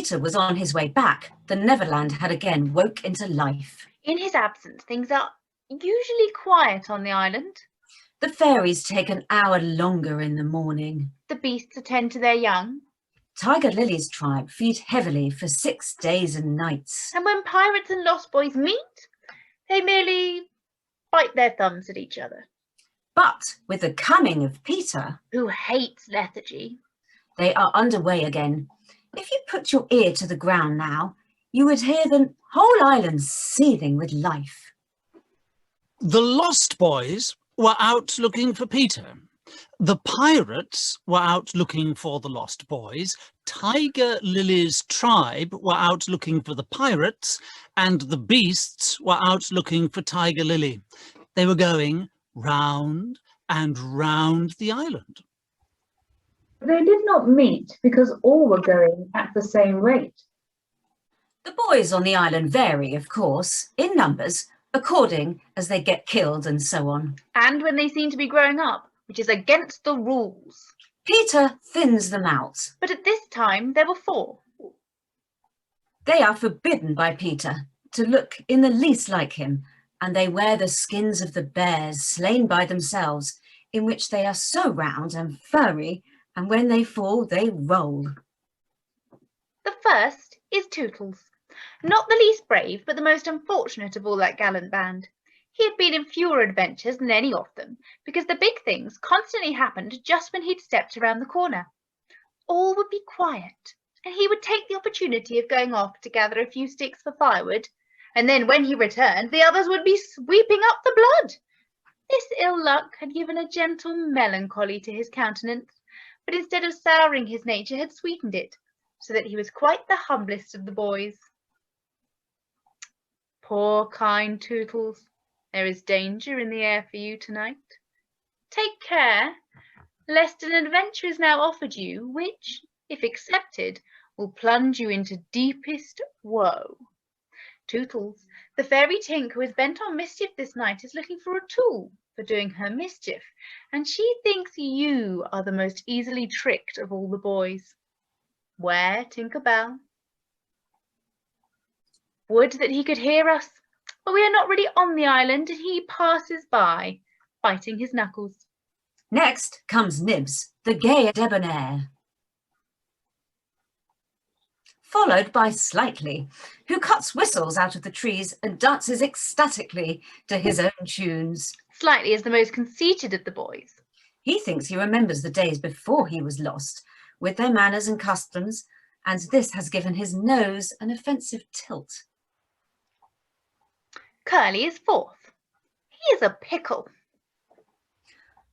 Peter was on his way back, the Neverland had again woke into life. In his absence, things are usually quiet on the island. The fairies take an hour longer in the morning. The beasts attend to their young. Tiger Lily's tribe feed heavily for 6 days and nights. And when pirates and lost boys meet, they merely bite their thumbs at each other. But with the coming of Peter, who hates lethargy, they are underway again. If you put your ear to the ground now, you would hear the whole island seething with life. The Lost Boys were out looking for Peter. The pirates were out looking for the Lost Boys. Tiger Lily's tribe were out looking for the pirates, and the beasts were out looking for Tiger Lily. They were going round and round the island. They did not meet because all were going at the same rate. The boys on the island vary, of course, in numbers, according as they get killed and so on. And when they seem to be growing up, which is against the rules. Peter thins them out. But at this time there were 4. They are forbidden by Peter to look in the least like him, and they wear the skins of the bears slain by themselves, in which they are so round and furry, and when they fall, they roll. The first is Tootles, not the least brave, but the most unfortunate of all that gallant band. He had been in fewer adventures than any of them, because the big things constantly happened just when he'd stepped around the corner. All would be quiet, and he would take the opportunity of going off to gather a few sticks for firewood, and then when he returned, the others would be sweeping up the blood. This ill luck had given a gentle melancholy to his countenance, but instead of souring his nature, had sweetened it, so that he was quite the humblest of the boys. Poor kind Tootles, there is danger in the air for you tonight. Take care, lest an adventure is now offered you, which, if accepted, will plunge you into deepest woe. Tootles, the fairy Tink who is bent on mischief this night, is looking for a tool for doing her mischief, and she thinks you are the most easily tricked of all the boys. Where, Tinker Bell? Would that he could hear us, but we are not really on the island, and he passes by, biting his knuckles. Next comes Nibs, the gay debonair, followed by Slightly, who cuts whistles out of the trees and dances ecstatically to his own tunes. Slightly is the most conceited of the boys. He thinks he remembers the days before he was lost, with their manners and customs, and this has given his nose an offensive tilt. Curly is 4th. He is a pickle.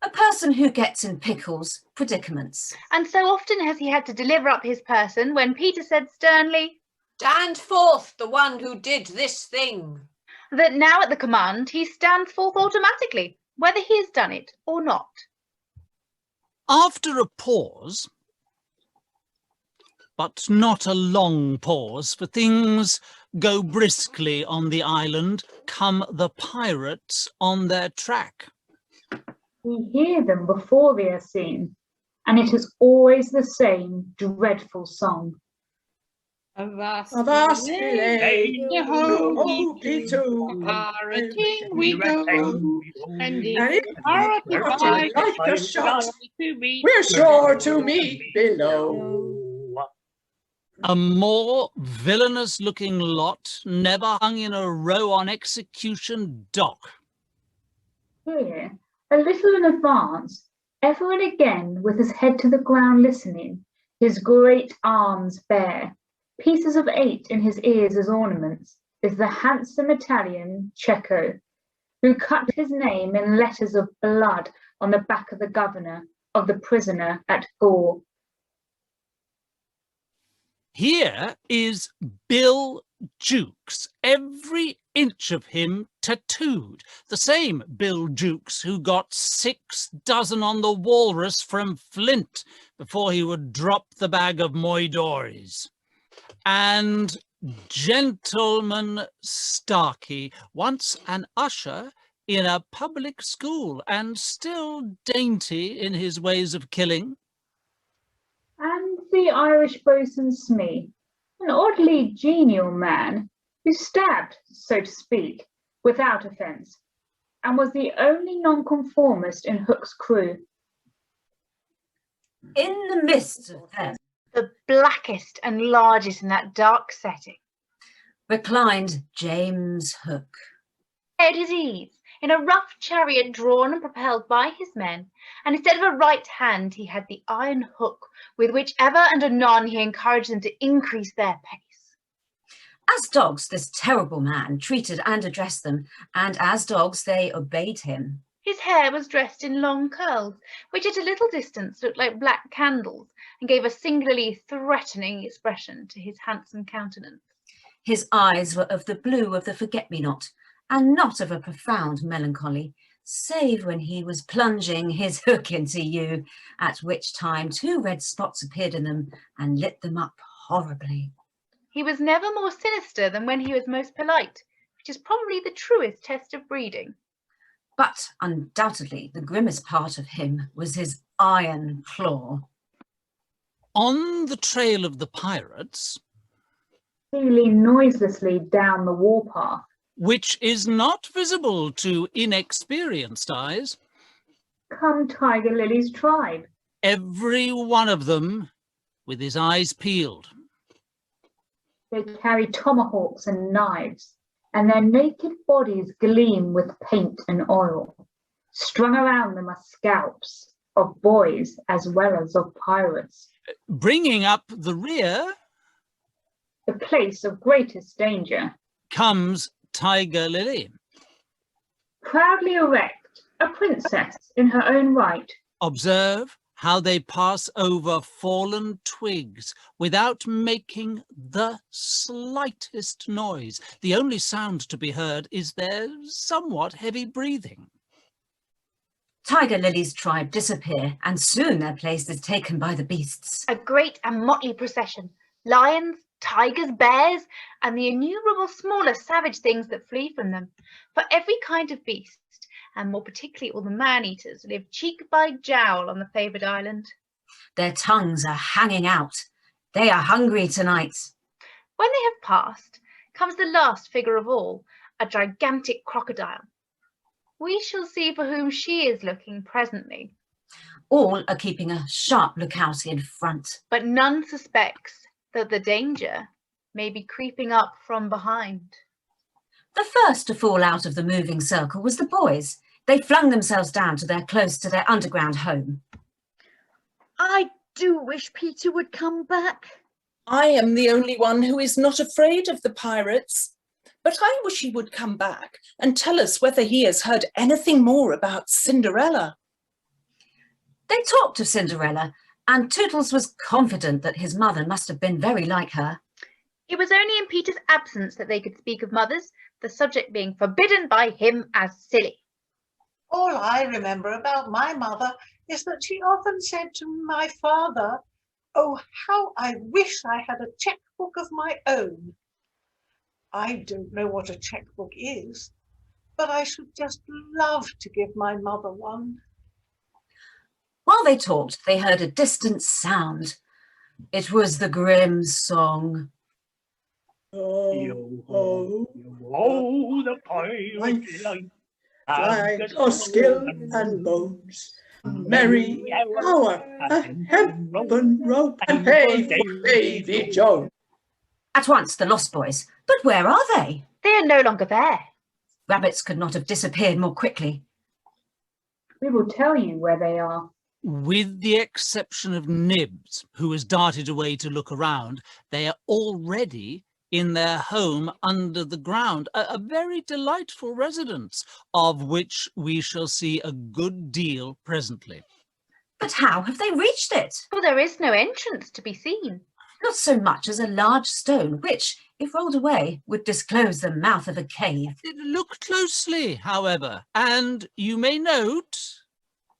A person who gets in pickles, predicaments. And so often has he had to deliver up his person when Peter said sternly, "Stand forth, the one who did this thing," that now at the command he stands forth automatically, whether he has done it or not. After a pause, but not a long pause, for things go briskly on the island, come the pirates on their track. We hear them before they are seen, and it is always the same dreadful song. Avast Avastile, holy to pirating we go, and if if pirate pirate like like a shot, to be, we're sure to meet below. A more villainous-looking lot never hung in a row on execution dock. Here, a little in advance, ever and again with his head to the ground listening, his great arms bare, pieces of 8 in his ears as ornaments, is the handsome Italian Cecco, who cut his name in letters of blood on the back of the governor of the prisoner at Gaul. Here is Bill Jukes, every inch of him tattooed. The same Bill Jukes who got 6 dozen on the walrus from Flint before he would drop the bag of moidores. And Gentleman Starkey, once an usher in a public school and still dainty in his ways of killing. And the Irish boatswain Smee, an oddly genial man who stabbed, so to speak, without offence, and was the only nonconformist in Hook's crew. In the midst of them the blackest and largest in that dark setting, reclined James Hook. at his ease, in a rough chariot drawn and propelled by his men, and instead of a right hand he had the iron hook with which ever and anon he encouraged them to increase their pace. As dogs, this terrible man treated and addressed them, and as dogs they obeyed him. His hair was dressed in long curls, which at a little distance looked like black candles, and gave a singularly threatening expression to his handsome countenance. His eyes were of the blue of the forget-me-not, and not of a profound melancholy, save when he was plunging his hook into you, at which time 2 red spots appeared in them and lit them up horribly. He was never more sinister than when he was most polite, which is probably the truest test of breeding. But undoubtedly the grimmest part of him was his iron claw. On the trail of the pirates, Stealing noiselessly down the warpath, which is not visible to inexperienced eyes, come Tiger Lily's tribe. every one of them with his eyes peeled. They carry tomahawks and knives, and their naked bodies gleam with paint and oil. Strung around them are scalps of boys as well as of pirates. Bringing up the rear The place of greatest danger. comes Tiger Lily. Proudly erect, a princess in her own right, Observe how they pass over fallen twigs without making the slightest noise. The only sound to be heard is their somewhat heavy breathing. Tiger Lily's tribe disappear, and soon their place is taken by the beasts. A great and motley procession, lions, tigers, bears, and the innumerable smaller savage things that flee from them. For every kind of beast, and more particularly all the man-eaters, live cheek by jowl on the favoured island. Their tongues are hanging out. They are hungry tonight. When they have passed, comes the last figure of all, a gigantic crocodile. We shall see for whom she is looking presently, All are keeping a sharp lookout in front. but none suspects that the danger may be creeping up from behind. The first to fall out of the moving circle was the boys. They flung themselves down close to their underground home. I do wish Peter would come back. I am the only one who is not afraid of the pirates. But I wish he would come back and tell us whether he has heard anything more about Cinderella. They talked of Cinderella, and Tootles was confident that his mother must have been very like her. It was only in Peter's absence that they could speak of mothers, the subject being forbidden by him as silly. All I remember about my mother is that she often said to my father, "Oh, how I wish I had a checkbook of my own." I don't know what a checkbook is, but I should just love to give my mother one. While they talked, they heard a distant sound. It was the Grimm song. Yo-ho, yo-ho, the pirate's life. Flags of skill and bones, merry hour and heaven road, and hey for Lady Joan. At once the Lost Boys. But where are they? They are no longer there. Rabbits could not have disappeared more quickly. We will tell you where they are. With the exception of Nibs, who has darted away to look around, they are already in their home under the ground, a very delightful residence, of which we shall see a good deal presently. But how have they reached it? For there is no entrance to be seen. Not so much as a large stone, which, if rolled away, would disclose the mouth of a cave. Look closely, however, and you may note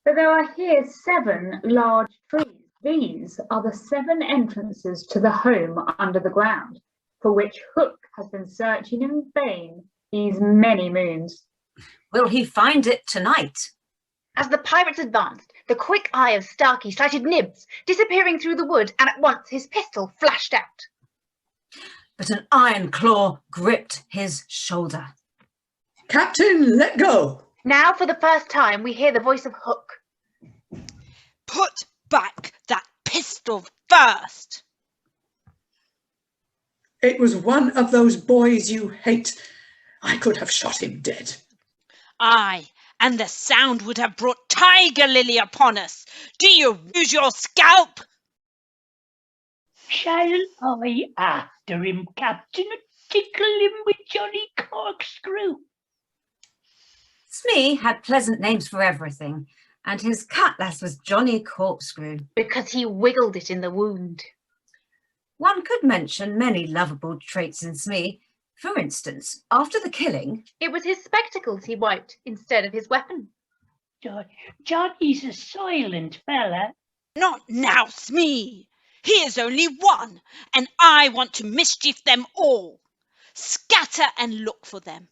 But there are here 7 large trees. These are the 7 entrances to the home under the ground, for which Hook has been searching in vain these many moons. Will he find it tonight? As the pirates advanced, the quick eye of Starkey sighted Nibs disappearing through the wood, and at once his pistol flashed out. but an iron claw gripped his shoulder. Captain, let go! Now, for the first time, we hear the voice of Hook. Put back that pistol first. It was one of those boys you hate. I could have shot him dead. Aye, and the sound would have brought Tiger Lily upon us. Do you use your scalp? Shall I after him, Captain, and tickle him with Johnny Corkscrew? Smee had pleasant names for everything, and his cutlass was Johnny Corkscrew. Because he wiggled it in the wound. One could mention many lovable traits in Smee. For instance, after the killing, It was his spectacles he wiped instead of his weapon. Johnny's a silent fella. Not now, Smee. He is only one, and I want to mischief them all. Scatter and look for them.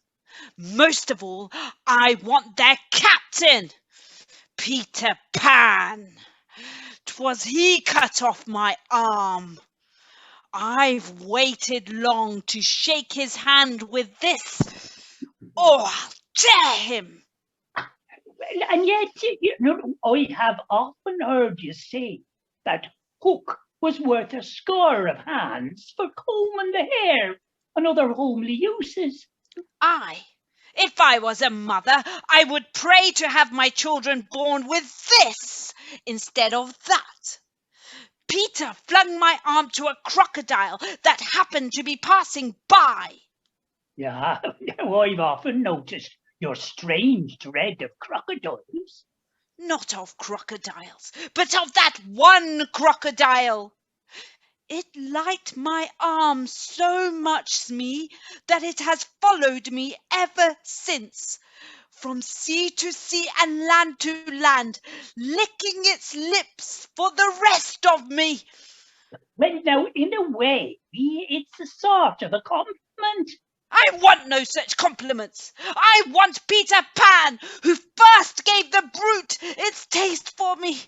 Most of all, I want their captain, Peter Pan. 'Twas he cut off my arm. I've waited long to shake his hand with this, or I'll tear him. And yet, I have often heard you say that Hook was worth a score of hands for combing the hair and other homely uses. Aye, if I was a mother, I would pray to have my children born with this instead of that. Peter flung my arm to a crocodile that happened to be passing by. Yeah, I've often noticed your strange dread of crocodiles. Not of crocodiles, but of that one crocodile. It liked my arm so much, Smee, that it has followed me ever since, from sea to sea and land to land, licking its lips for the rest of me. Well, now, in a way, it's a sort of a compliment. I want no such compliments. I want Peter Pan, who first gave the brute its taste for me.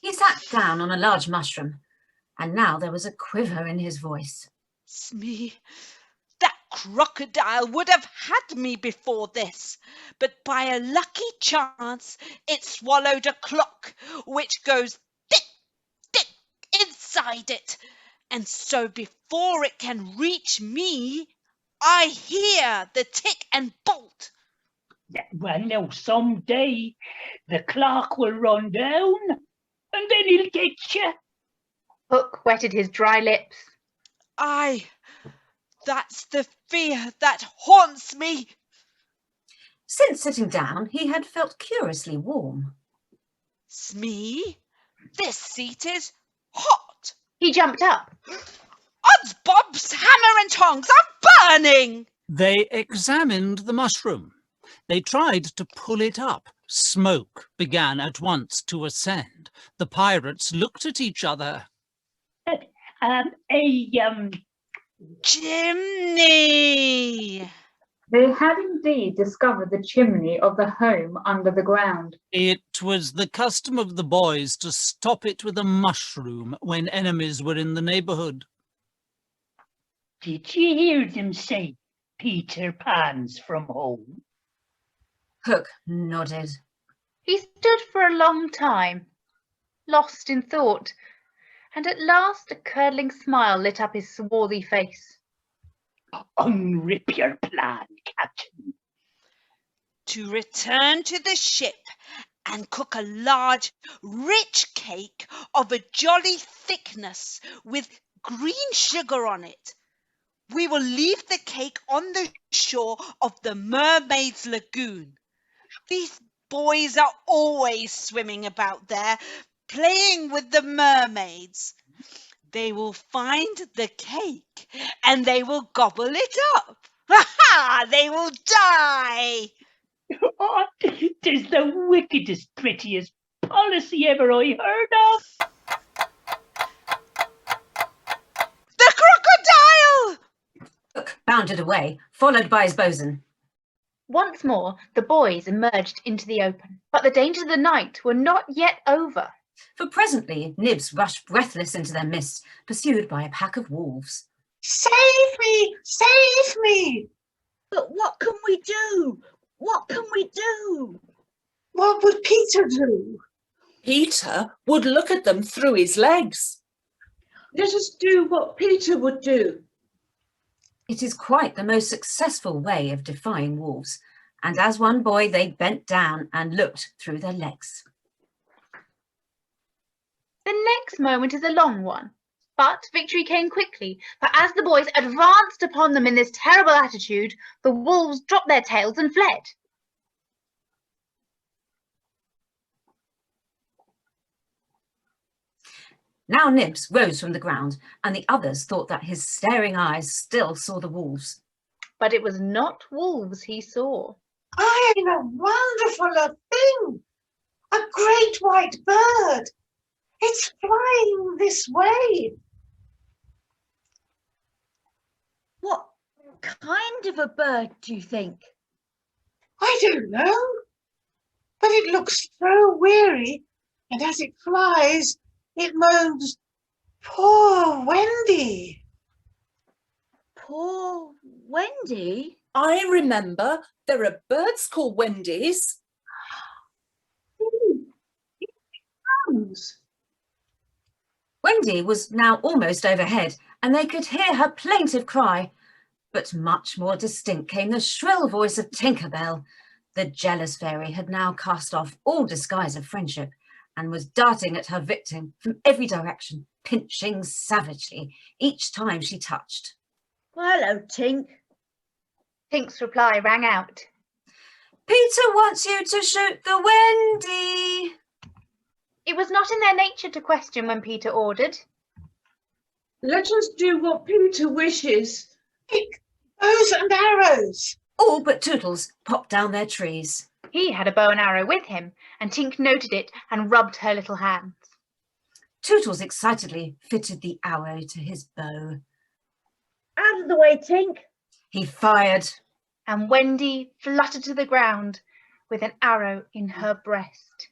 he sat down on a large mushroom, and now there was a quiver in his voice. Smee, that crocodile would have had me before this, but by a lucky chance it swallowed a clock which goes tick, tick inside it, and so before it can reach me, I hear the tick and bolt. Well, now, someday the clock will run down, and then he'll get you. Hook wetted his dry lips. Aye, that's the fear that haunts me. Since sitting down, he had felt curiously warm. Smee, this seat is hot. He jumped up. Odds bobs, hammer and tongs are burning. They examined the mushroom. They tried to pull it up. Smoke began at once to ascend. The pirates looked at each other. Chimney! They had indeed discovered the chimney of the home under the ground. It was the custom of the boys to stop it with a mushroom when enemies were in the neighbourhood. Did you hear them say Peter Pan's from home? Hook nodded. He stood for a long time, lost in thought, and at last a curdling smile lit up his swarthy face. Unrip your plan, Captain. To return to the ship and cook a large, rich cake of a jolly thickness with green sugar on it. We will leave the cake on the shore of the Mermaid's Lagoon. These boys are always swimming about there, playing with the mermaids. They will find the cake and they will gobble it up. Ha ha! They will die. Oh, 'tis the wickedest, prettiest policy ever I heard of. The crocodile! Hook bounded away, followed by his bosun. Once more, the boys emerged into the open, but the dangers of the night were not yet over. For presently Nibs rushed breathless into their midst, pursued by a pack of wolves. Save me! Save me! But what can we do? What can we do? What would Peter do? Peter would look at them through his legs. Let us do what Peter would do. It is quite the most successful way of defying wolves, and as one boy they bent down and looked through their legs. The next moment is a long one, but victory came quickly, for as the boys advanced upon them in this terrible attitude, the wolves dropped their tails and fled. Now Nibs rose from the ground, and the others thought that his staring eyes still saw the wolves. But it was not wolves he saw. I am a wonderful thing! A great white bird! It's flying this way! What kind of a bird do you think? I don't know, but it looks so weary, and as it flies, it moans, "Poor Wendy." Poor Wendy? I remember there are birds called Wendies. It comes. Wendy was now almost overhead, and they could hear her plaintive cry. But much more distinct came the shrill voice of Tinker Bell. The jealous fairy had now cast off all disguise of friendship and was darting at her victim from every direction, pinching savagely each time she touched. Well, hello, Tink. Tink's reply rang out. Peter wants you to shoot the Wendy. It was not in their nature to question when Peter ordered. Let us do what Peter wishes. Pick bows and arrows. All but Tootles popped down their trees. He had a bow and arrow with him, and Tink noted it and rubbed her little hands. Tootles excitedly fitted the arrow to his bow. Out of the way, Tink. He fired. And Wendy fluttered to the ground with an arrow in her breast.